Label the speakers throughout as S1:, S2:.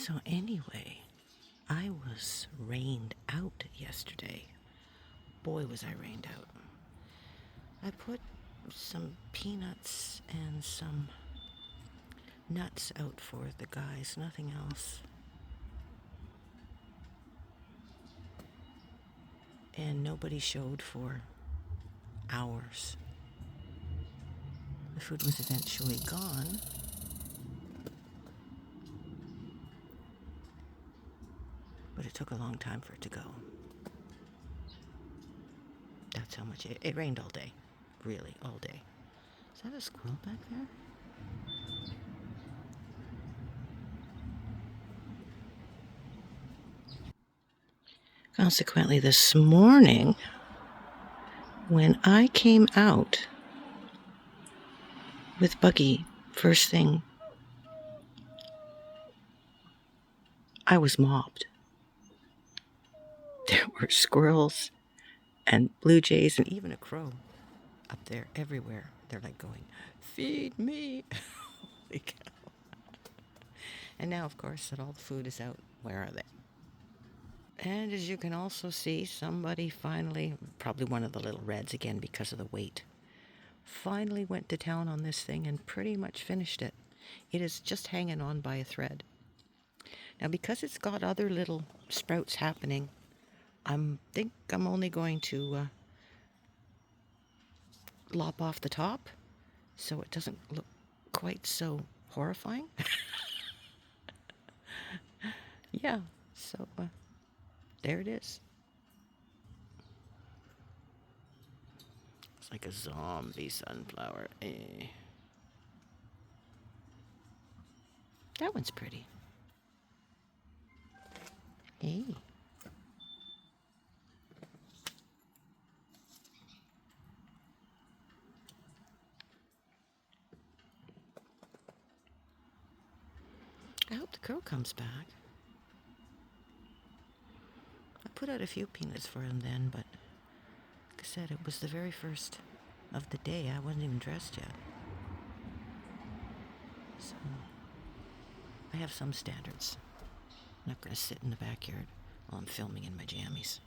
S1: So anyway, I was rained out yesterday. Boy, was I rained out. I put some peanuts and some nuts out for the guys, nothing else. And nobody showed for hours. The food was eventually gone. But it took a long time for it to go. That's how much it rained all day. Really, all day. Is that a squirrel back there? Consequently, this morning, when I came out with Buggy first thing, I was mobbed. There were squirrels and blue jays and even a crow up there everywhere. They're like going, "Feed me." Holy cow. And now, of course, that all the food is out, where are they? And as you can also see, somebody finally, probably one of the little reds again because of the weight, finally went to town on this thing and pretty much finished it. It is just hanging on by a thread. Now, because it's got other little sprouts happening, think I'm only going to lop off the top so it doesn't look quite so horrifying. Yeah, so there it is. It's like a zombie sunflower. That one's pretty. Hey. I hope the crow comes back. I put out a few peanuts for him then, but like I said, it was the very first of the day. I wasn't even dressed yet. So I have some standards. I'm not going to sit in the backyard while I'm filming in my jammies.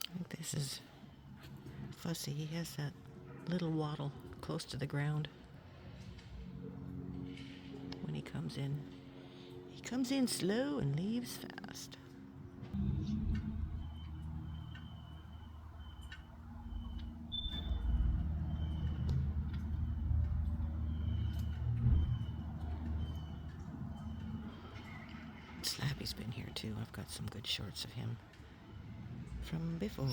S1: I think this is Fussy. He has that little waddle close to the ground when he comes in. He comes in slow and leaves fast. Slappy's been here too. I've got some good shorts of him from before.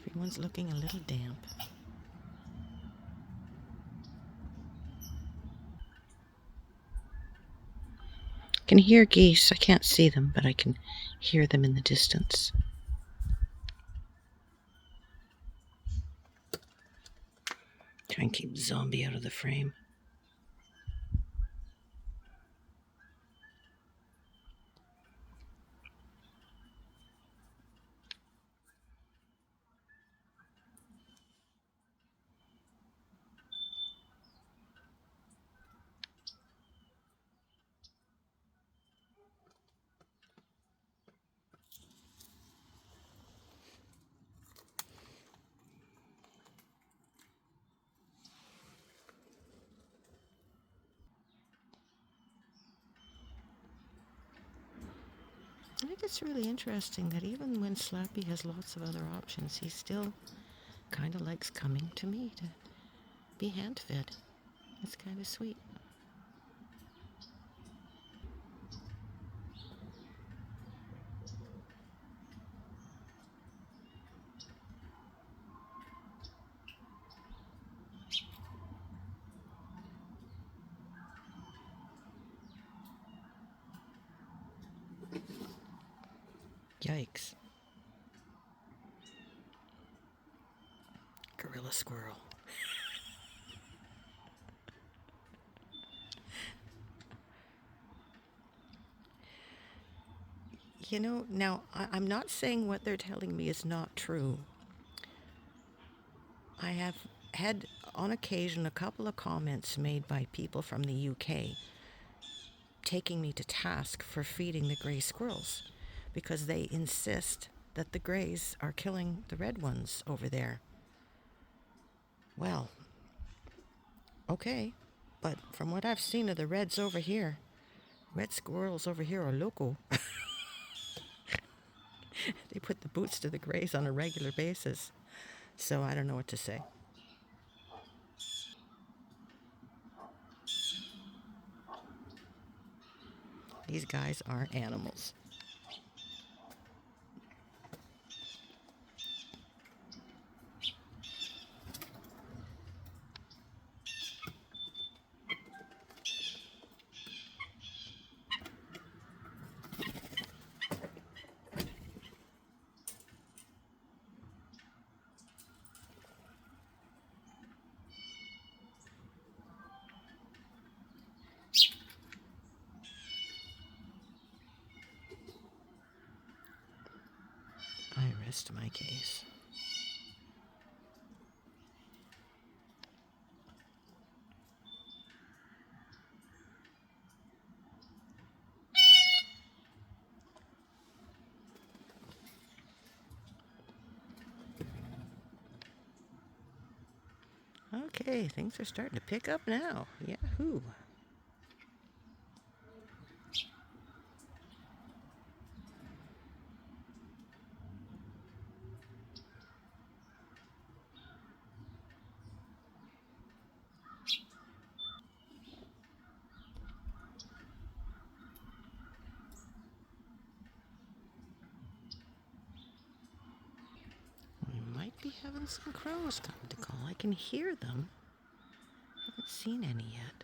S1: Everyone's looking a little damp. I can hear geese. I can't see them, but I can hear them in the distance. Try and keep Zombie out of the frame. I think it's really interesting that even when Slappy has lots of other options, he still kind of likes coming to me to be hand fed. It's kind of sweet. Yikes. Gorilla squirrel. Now I'm not saying what they're telling me is not true. I have had on occasion a couple of comments made by people from the UK taking me to task for feeding the gray squirrels because they insist that the grays are killing the red ones over there. Well, okay, but from what I've seen of the reds over here, red squirrels over here are local. They put the boots to the grays on a regular basis. So I don't know what to say. These guys are animals. I rest my case. Okay, things are starting to pick up now. Yahoo! We might be having some crows come to call. I can hear them. Haven't seen any yet.